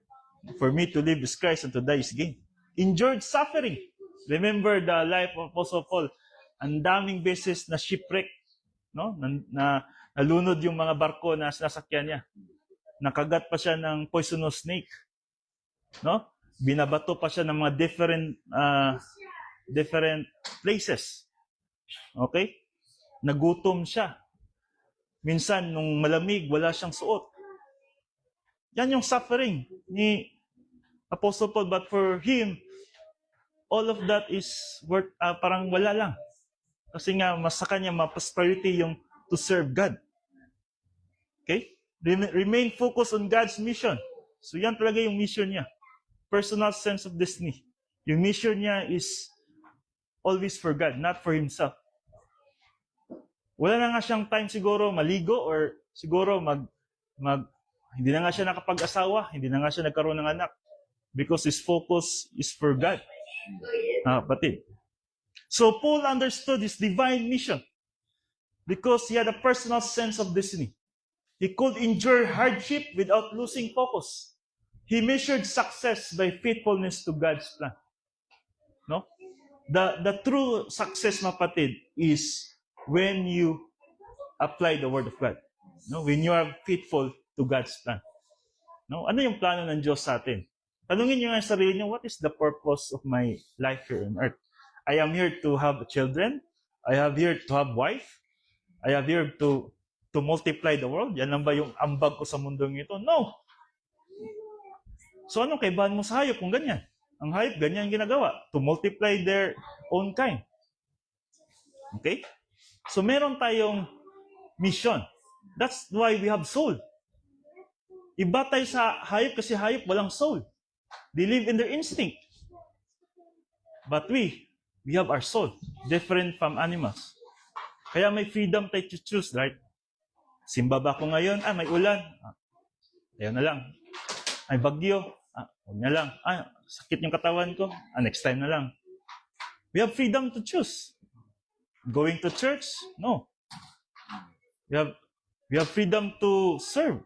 For me to live is Christ and to die is gain. Endured suffering. Remember the life of Apostle Paul. Ang daming beses na shipwreck. No? Na nalunod yung mga barko na sinasakyan niya. Nakagat pa siya ng poisonous snake. No? Binabato pa siya ng mga different places. Okay? Nagutom siya. Minsan, nung malamig, wala siyang suot. Yan yung suffering ni Apostle Paul. But for him, all of that is worth, parang wala lang. Kasi nga, mas sa kanya, mas priority yung to serve God. Okay? Remain focused on God's mission. So yan talaga yung mission niya. Personal sense of destiny. Yung mission niya is always for God, not for himself. Wala na nga siyang time siguro maligo or siguro hindi na nga siya nakapag-asawa, hindi na nga siya nagkaroon ng anak. Because his focus is for God. Kapatid. So Paul understood his divine mission because he had a personal sense of destiny. He could endure hardship without losing focus. He measured success by faithfulness to God's plan. No? The true success, kapatid, is when you apply the Word of God. No? When you are faithful to God's plan. No? Ano yung plano ng Diyos sa atin? Tanungin niyo nga sa sarili niyo, what is the purpose of my life here on earth? I am here to have children. I am here to have wife. I am here to multiply the world. Yan lang ba yung ambag ko sa mundong ito? No. So anong kaibahan mo sa hayop kung ganyan? Ang hayop, ganyan ginagawa. To multiply their own kind. Okay? So meron tayong mission. That's why we have soul. Iba tayo sa hayop kasi hayop walang soul. They live in their instinct. But we have our soul. Different from animals. Kaya may freedom tayo to choose, right? Simba ba ko ngayon? May ulan. Ayaw na lang. May bagyo. Huwag na lang. Sakit yung katawan ko. Next time na lang. We have freedom to choose. Going to church? No. We have freedom to serve.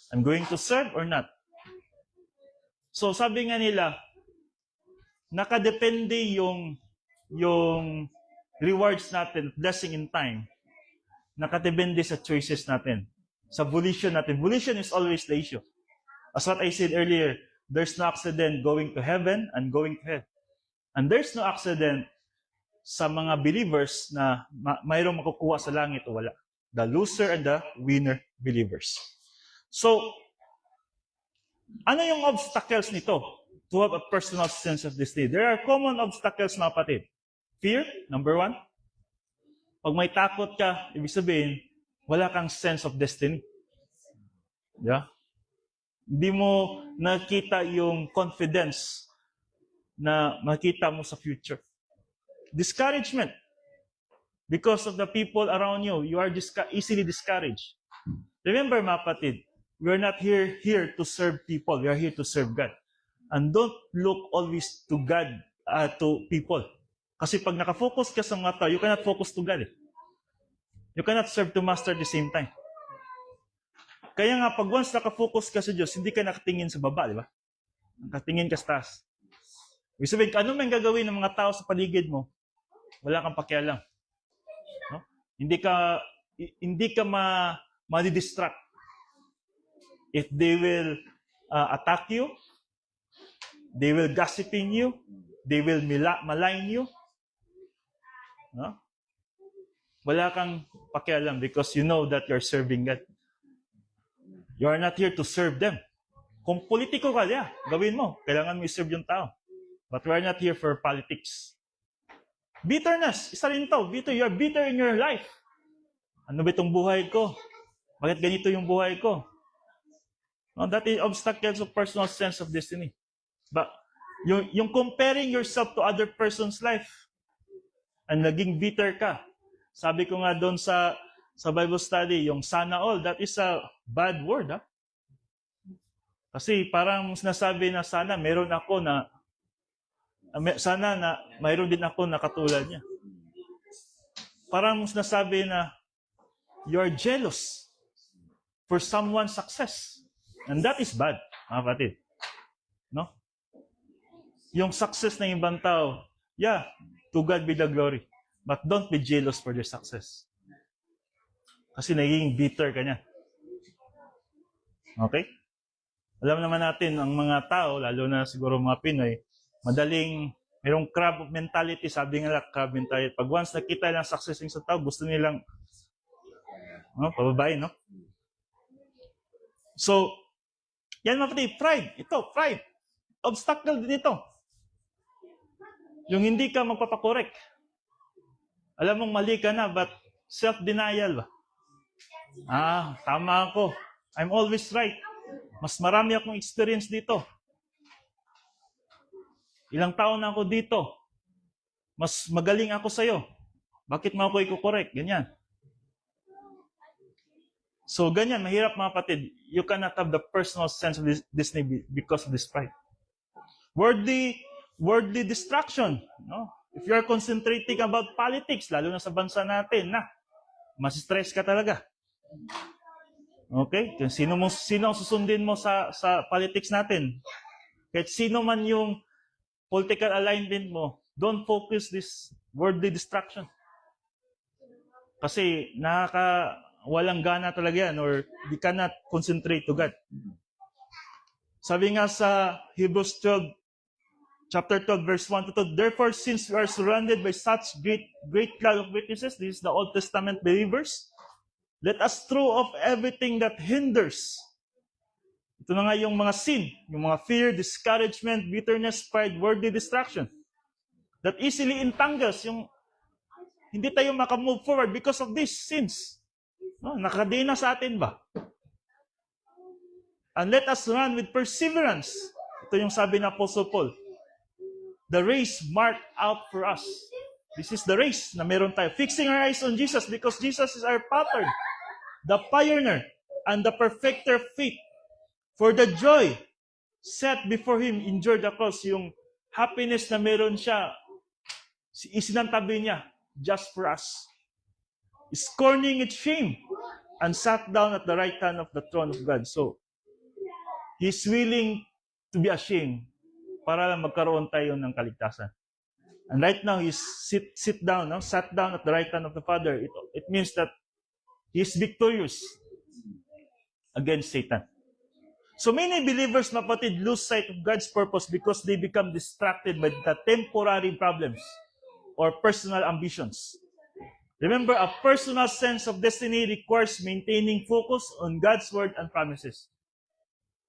I'm going to serve or not. So sabi nga nila, nakadepende yung rewards natin, blessing in time, nakadepende sa choices natin, sa volition natin. Volition is always the issue. As what I said earlier, there's no accident going to heaven and going to hell. And there's no accident sa mga believers na mayroong makukuha sa langit o wala. The loser and the winner believers. So, ano yung obstacles nito to have a personal sense of destiny? There are common obstacles, mga kapatid. Fear, number one. Pag may takot ka, ibig sabihin, wala kang sense of destiny. Yeah? Hindi mo nakita yung confidence na makita mo sa future. Discouragement. Because of the people around you, you are easily discouraged. Remember, mga kapatid, we are not here to serve people. We are here to serve God. And don't look always to God, to people. Kasi pag nakafocus ka sa mga tao, you cannot focus to God. You cannot serve to Master at the same time. Kaya nga, pag once nakafocus ka sa Diyos, hindi ka nakatingin sa baba, di ba? Nakatingin ka sa taas. Ibig sabihin, ano man gagawin ng mga tao sa paligid mo, wala kang pakialam. No? Hindi ka madidistract. If they will attack you, they will gossiping you, they will malign you, no? Wala kang pakialam because you know that you're serving God. You are not here to serve them. Kung politiko ka, gawin mo. Kailangan mo i-serve yung tao. But we are not here for politics. Bitterness, isa rin to. You are bitter in your life. Ano ba itong buhay ko? Bakit ganito yung buhay ko? No, that is obstacles of personal sense of destiny. But yung comparing yourself to other person's life, and naging bitter ka. Sabi ko nga doon sa Bible study, yung sana all, that is a bad word. Ha? Kasi parang sinasabi na sana meron ako na, sana na mayroon din ako na katulad niya. Parang sinasabi na you are jealous for someone's success. And that is bad, mga kapatid. No? Yung success ng ibang tao, to God be the glory. But don't be jealous for their success. Kasi naging bitter ka niya. Okay? Alam naman natin, ang mga tao, lalo na siguro mga Pinoy, mayroong crab mentality, sabi nga crab mentality. Pag once nakita lang success ng isang tao, gusto nilang pababain, no? So, yan mga kapatid, pride. Ito, pride. Obstacle din ito. Yung hindi ka magpapakorek. Alam mong mali ka na, but self-denial ba? Tama ako. I'm always right. Mas marami akong experience dito. Ilang taon na ako dito. Mas magaling ako sa'yo. Bakit mo ako i-correct? Ganyan. So, ganyan. Mahirap mga kapatid. You cannot have the personal sense of destiny because of this pride. Worldly distraction. No? If you are concentrating about politics, lalo na sa bansa natin, mas-stress ka talaga. Okay? Kung sino ang susundin mo sa politics natin, kahit sino man yung political alignment mo, don't focus this worldly distraction. Kasi walang gana talaga yan, or you cannot concentrate to God. Sabi nga sa Hebrews 12, chapter 12, verse 1 to 2, therefore, since we are surrounded by such great cloud of witnesses, this is the Old Testament believers, let us throw off everything that hinders. Ito na nga yung mga sin, yung mga fear, discouragement, bitterness, pride, worldly distraction, that easily entangles, yung hindi tayo makamove forward because of these sins. No, nakadena sa atin ba? And let us run with perseverance. Ito yung sabi ng Apostle Paul. The race marked out for us. This is the race na meron tayo. Fixing our eyes on Jesus because Jesus is our pattern, the pioneer, and the perfecter of faith. For the joy set before Him, endured the cross. Yung happiness na meron siya, isinantabi niya just for us. Scorning its shame, and sat down at the right hand of the throne of God. So, He's willing to be ashamed para lang magkaroon tayo ng kaligtasan. And right now, He's sat down at the right hand of the Father. It means that He's victorious against Satan. So many believers, mapatid, lose sight of God's purpose because they become distracted by the temporary problems. or personal ambitions. Remember, a personal sense of destiny requires maintaining focus on God's word and promises.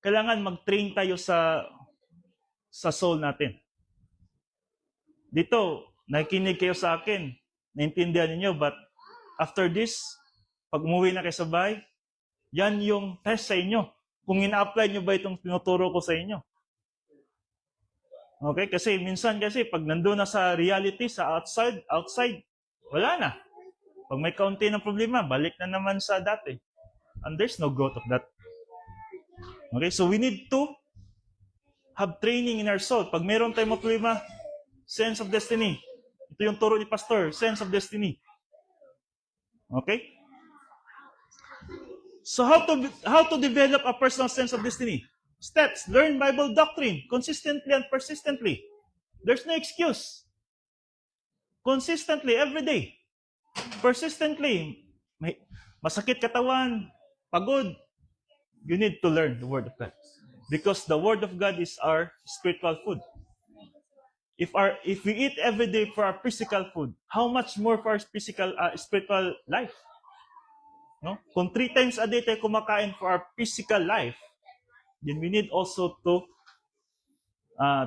Kailangan mag-train tayo sa soul natin. Dito, nakikinig kayo sa akin, naintindihan niyo, but after this, pag umuwi na kayo sa bahay, yan yung test sa inyo. Kung ina-apply nyo ba itong tinuturo ko sa inyo. Okay? Kasi minsan pag nandun na sa reality, sa outside, wala na. Pag may kaunti ng problema, balik na naman sa dati. And there's no growth of that. Okay? So we need to have training in our soul. Pag meron tayong problema, sense of destiny. Ito yung turo ni Pastor, sense of destiny. Okay? So how to develop a personal sense of destiny? Steps: learn Bible doctrine consistently and persistently. There's no excuse. Consistently, every day. Persistently. Masakit katawan, pagod. You need to learn the Word of God. Because the Word of God is our spiritual food. If we eat every day for our physical food, how much more for our spiritual life? No? Kung 3 times a day tayo kumakain for our physical life, then we need also to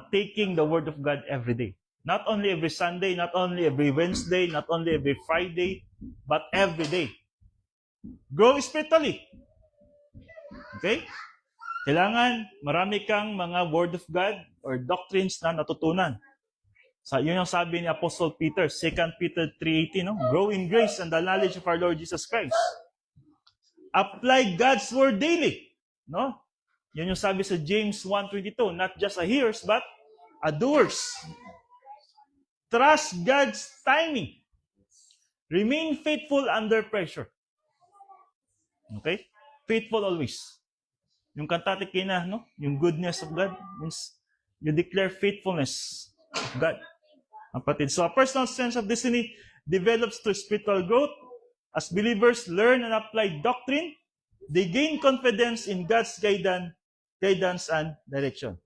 taking the Word of God every day. Not only every Sunday, not only every Wednesday, not only every Friday, but every day. Grow spiritually. Okay? Kailangan marami kang mga Word of God or doctrines na natutunan. Yun yung sabi ni Apostle Peter, 2 Peter 3:18, no? Grow in grace and the knowledge of our Lord Jesus Christ. Apply God's Word daily. No? Yun yung sabi sa James 1:22, not just a hearers, but a doers. Trust God's timing. Remain faithful under pressure. Okay? Faithful always. Yung kantate kina, no? Yung goodness of God means you declare faithfulness of God. Kapatid. So a personal sense of destiny develops through spiritual growth. As believers learn and apply doctrine, they gain confidence in God's guidance and direction.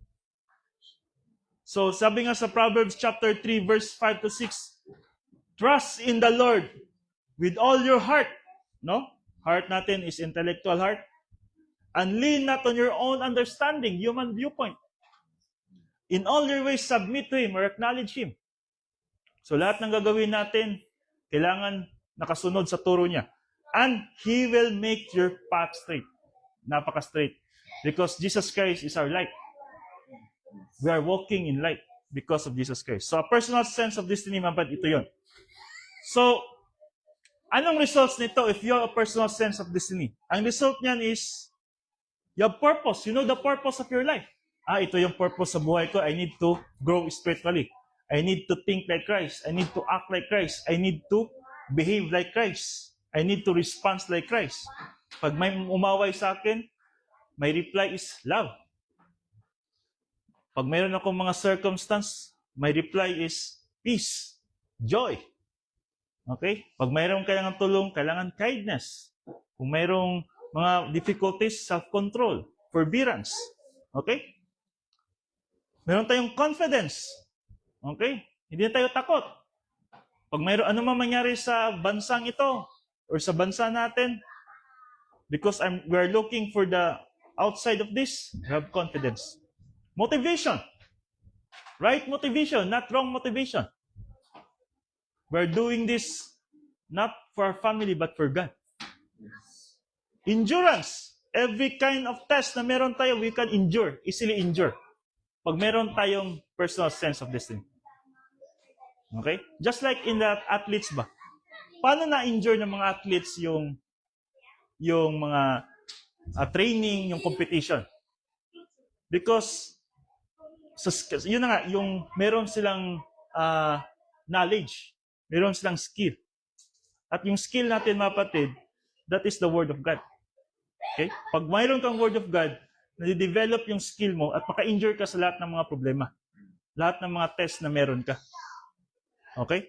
So sabi nga sa Proverbs chapter 3 verse 5 to 6, trust in the Lord with all your heart. No? Heart natin is intellectual heart. And lean not on your own understanding, human viewpoint. In all your ways, submit to Him or acknowledge Him. So lahat ng gagawin natin, kailangan nakasunod sa turo niya. And He will make your path straight. Napaka-straight. Because Jesus Christ is our light. We are walking in light because of Jesus Christ. So a personal sense of destiny, mabad, ito yon. So, anong results nito if you have a personal sense of destiny? Ang result niyan is, you have purpose. You know the purpose of your life. Ito yung purpose sa buhay ko. I need to grow spiritually. I need to think like Christ. I need to act like Christ. I need to behave like Christ. I need to respond like Christ. Pag may umaway sa akin, my reply is love. Pag mayroon akong mga circumstance, my reply is peace, joy. Okay? Pag mayroon kailangan tulong, kailangan kindness. Kung mayroong mga difficulties, self-control, forbearance. Okay? Meron tayong confidence. Okay? Hindi na tayo takot. Pag mayroon ano man mangyari sa bansang ito or sa bansa natin, because we are looking for the outside of this, we have confidence. Motivation. Right motivation, not wrong motivation. We're doing this not for our family but for God. Endurance. Every kind of test na meron tayo, we can endure, easily endure. Pag meron tayong personal sense of destiny. Okay? Just like in the athletes ba? Paano na-endure ng mga athletes yung mga training, yung competition? Because, yun na nga, yung meron silang knowledge, meron silang skill. At yung skill natin, mga kapatid, that is the Word of God. Okay? Pag mayroon kang Word of God, nade-develop yung skill mo at maka-endure ka sa lahat ng mga problema. Lahat ng mga test na meron ka. Okay?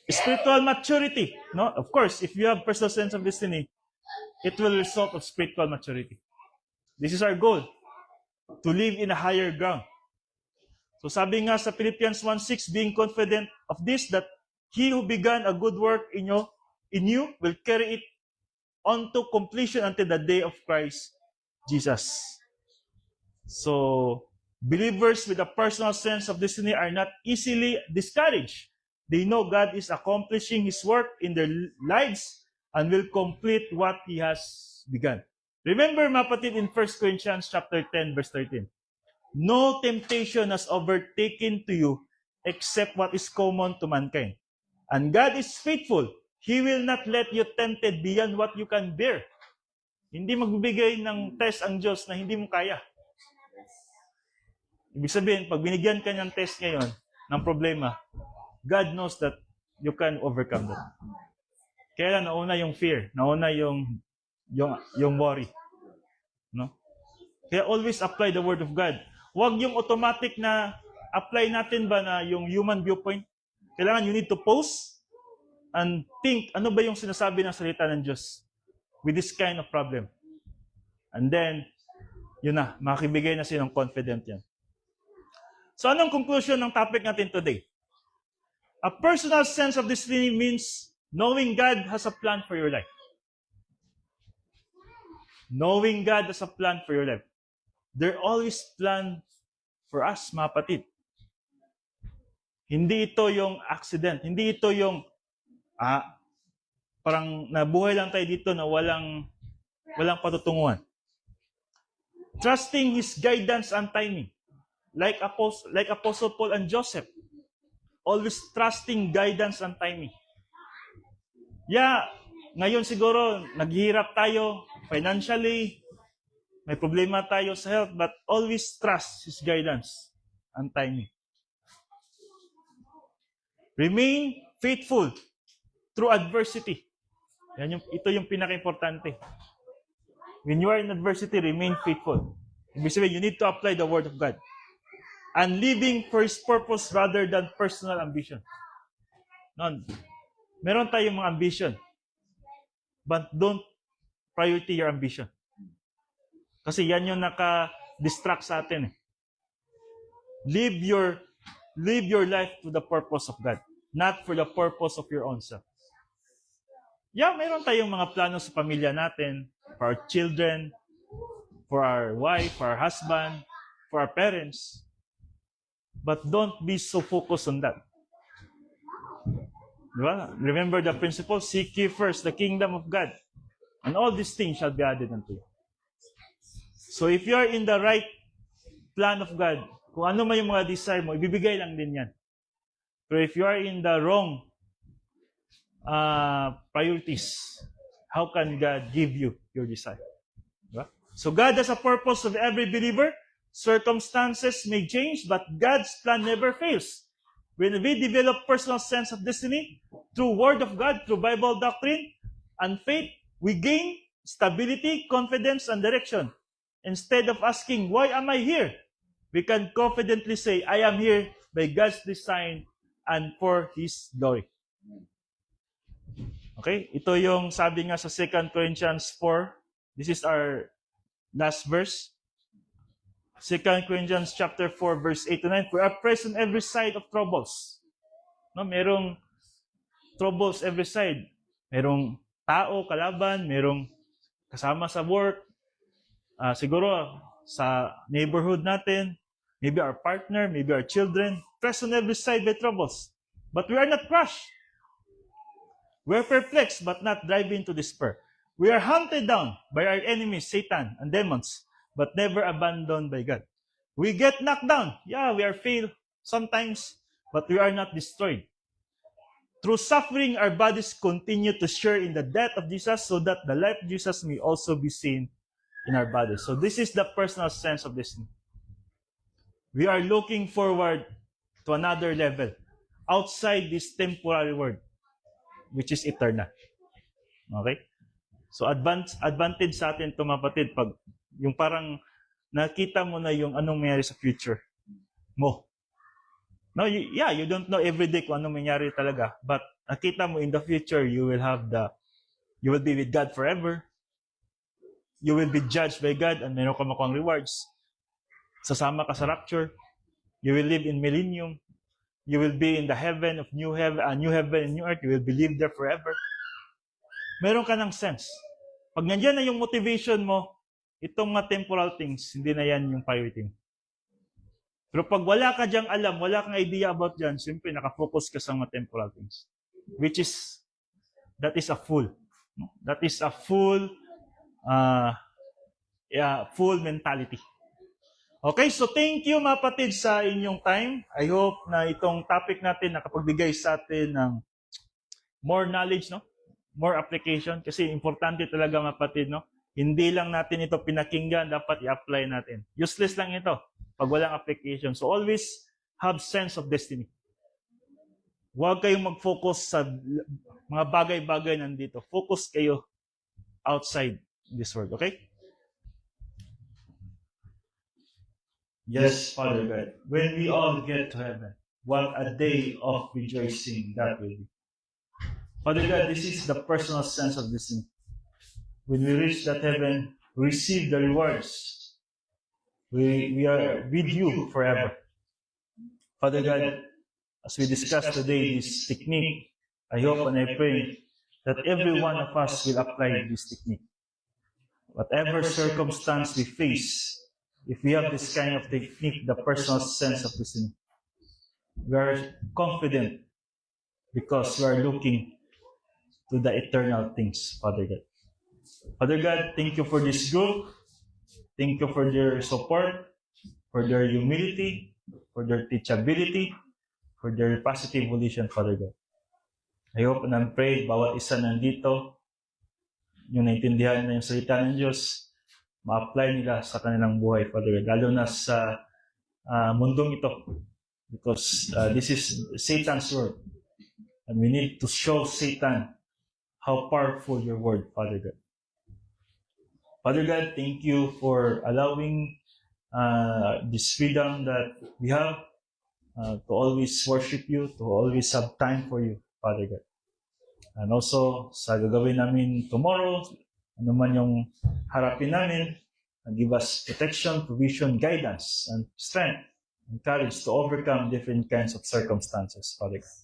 Spiritual maturity. No? Of course, if you have personal sense of destiny, it will result of spiritual maturity. This is our goal. To live in a higher ground. So sabi nga sa Philippians 1:6, being confident of this, that he who began a good work in you will carry it on to completion until the day of Christ Jesus. So, believers with a personal sense of destiny are not easily discouraged. They know God is accomplishing His work in their lives and will complete what He has begun. Remember, mga kapatid, in 1 Corinthians chapter 10, verse 13, no temptation has overtaken to you except what is common to mankind. And God is faithful. He will not let you tempted beyond what you can bear. Hindi magbibigay ng test ang Diyos na hindi mo kaya. Ibig sabihin, pag binigyan ka ng test ngayon, ng problema, God knows that you can overcome that. Kaya nauna yung fear, nauna yung worry. No? Kaya always apply the Word of God. Huwag yung automatic na apply natin ba na yung human viewpoint. Kailangan you need to pause and think, ano ba yung sinasabi ng salita ng Diyos with this kind of problem. And then, yun na, makibigay na silang confident yan. So anong conclusion ng topic natin today? A personal sense of destiny means knowing God has a plan for your life. Knowing God has a plan for your life. There always plan for us, mga kapatid. Hindi ito yung accident. Hindi ito yung parang nabuhay lang tayo dito na walang patutunguhan. Trusting His guidance and timing. Like Apostle Paul and Joseph. Always trusting guidance and timing. Yeah, ngayon siguro, naghihirap tayo financially, may problema tayo sa health, but always trust His guidance and timing. Remain faithful through adversity. Ito yung pinaka-importante. When you are in adversity, remain faithful. Ibig sabihin, you need to apply the Word of God. And living for His purpose rather than personal ambition. Meron tayong mga ambition. But don't priority your ambition. Kasi yan yung naka-distract sa atin. Live your life to the purpose of God. Not for the purpose of your own self. Yeah, meron tayong mga plano sa pamilya natin, for our children, for our wife, for our husband, for our parents. But don't be so focused on that. Diba? Remember the principle, seek ye first the kingdom of God, and all these things shall be added unto you. So if you are in the right plan of God, kung ano man yung mga desire mo, ibibigay lang din yan. Pero if you are in the wrong priorities, how can God give you your desire? Diba? So God has a purpose of every believer. Circumstances may change, but God's plan never fails. When we develop personal sense of destiny through Word of God, through Bible doctrine and faith, we gain stability, confidence, and direction. Instead of asking, why am I here? We can confidently say, I am here by God's design and for His glory. Okay? Ito yung sabi nga sa 2 Corinthians 4. This is our last verse. 2 Corinthians chapter 4, verse 8 to 9. We are present every side of troubles. No, merong troubles every side. Merong tao, kalaban, merong kasama sa work, siguro sa neighborhood natin, maybe our partner, maybe our children. Present every side by troubles. But we are not crushed. We are perplexed, but not driven to despair. We are hunted down by our enemies, Satan and demons, but never abandoned by God. We get knocked down. Yeah, we are failed sometimes, but we are not destroyed. Through suffering, our bodies continue to share in the death of Jesus so that the life of Jesus may also be seen in our bodies. So this is the personal sense of destiny. We are looking forward to another level outside this temporary world, which is eternal. Okay? So advantage sa atin ito, mga kapatid, pag yung parang nakita mo na yung anong mangyari sa future mo. No, you don't know every day kung anong mangyari talaga, but nakita mo in the future, you will be with God forever. You will be judged by God and meron ka makuhang rewards. Sasama ka sa rapture. You will live in millennium. You will be in the heaven of new heaven and new earth. You will be live there forever. Meron ka ng sense. Pag nandiyan na yung motivation mo, itong mga temporal things, hindi na yan yung priority mo. Pero pag wala ka diyang alam, wala kang idea about dyan, siyempre nakafocus ka sa mga temporal things. Which is, that is a fool. That is a full mentality. Okay, so thank you mga kapatid sa inyong time. I hope na itong topic natin nakapagbigay sa atin ng more knowledge, no? More application. Kasi importante talaga mga kapatid, no? Hindi lang natin ito pinakinggan, dapat i-apply natin. Useless lang ito pag walang application. So always have sense of destiny. Huwag kayong mag-focus sa mga bagay-bagay nandito. Focus kayo outside this world, okay? Yes, Father God. When we all get to heaven, what a day of rejoicing that will be. Father God, this is the personal sense of this thing. When we reach that heaven, we receive the rewards. We are with you forever. Father God, as we discuss today this technique, I hope and I pray that every one of us will apply this technique. Whatever circumstance we face, if we have this kind of technique, the personal sense of listening, we are confident because we are looking to the eternal things, Father God. Father God, thank you for this group. Thank you for their support, for their humility, for their teachability, for their positive volition, Father God. I hope and I pray bawat isa nandito, yung naintindihan na yung salita ng Diyos, ma-apply nila sa kanilang buhay, Father God, lalo na sa mundong ito. Because this is Satan's word. And we need to show Satan how powerful your word, Father God. Father God, thank you for allowing this freedom that we have to always worship you, to always have time for you, Father God. And also, sa gagawin namin tomorrow, ano man yung harapin namin, and give us protection, provision, guidance, and strength, and courage to overcome different kinds of circumstances, Father God.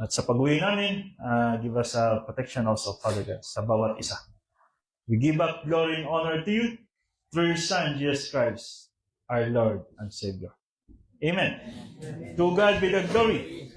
At sa pag-uwi namin, give us protection also, Father God, sa bawat isa. We give up glory and honor to you through your Son, Jesus Christ, our Lord and Savior. Amen. To God be the glory.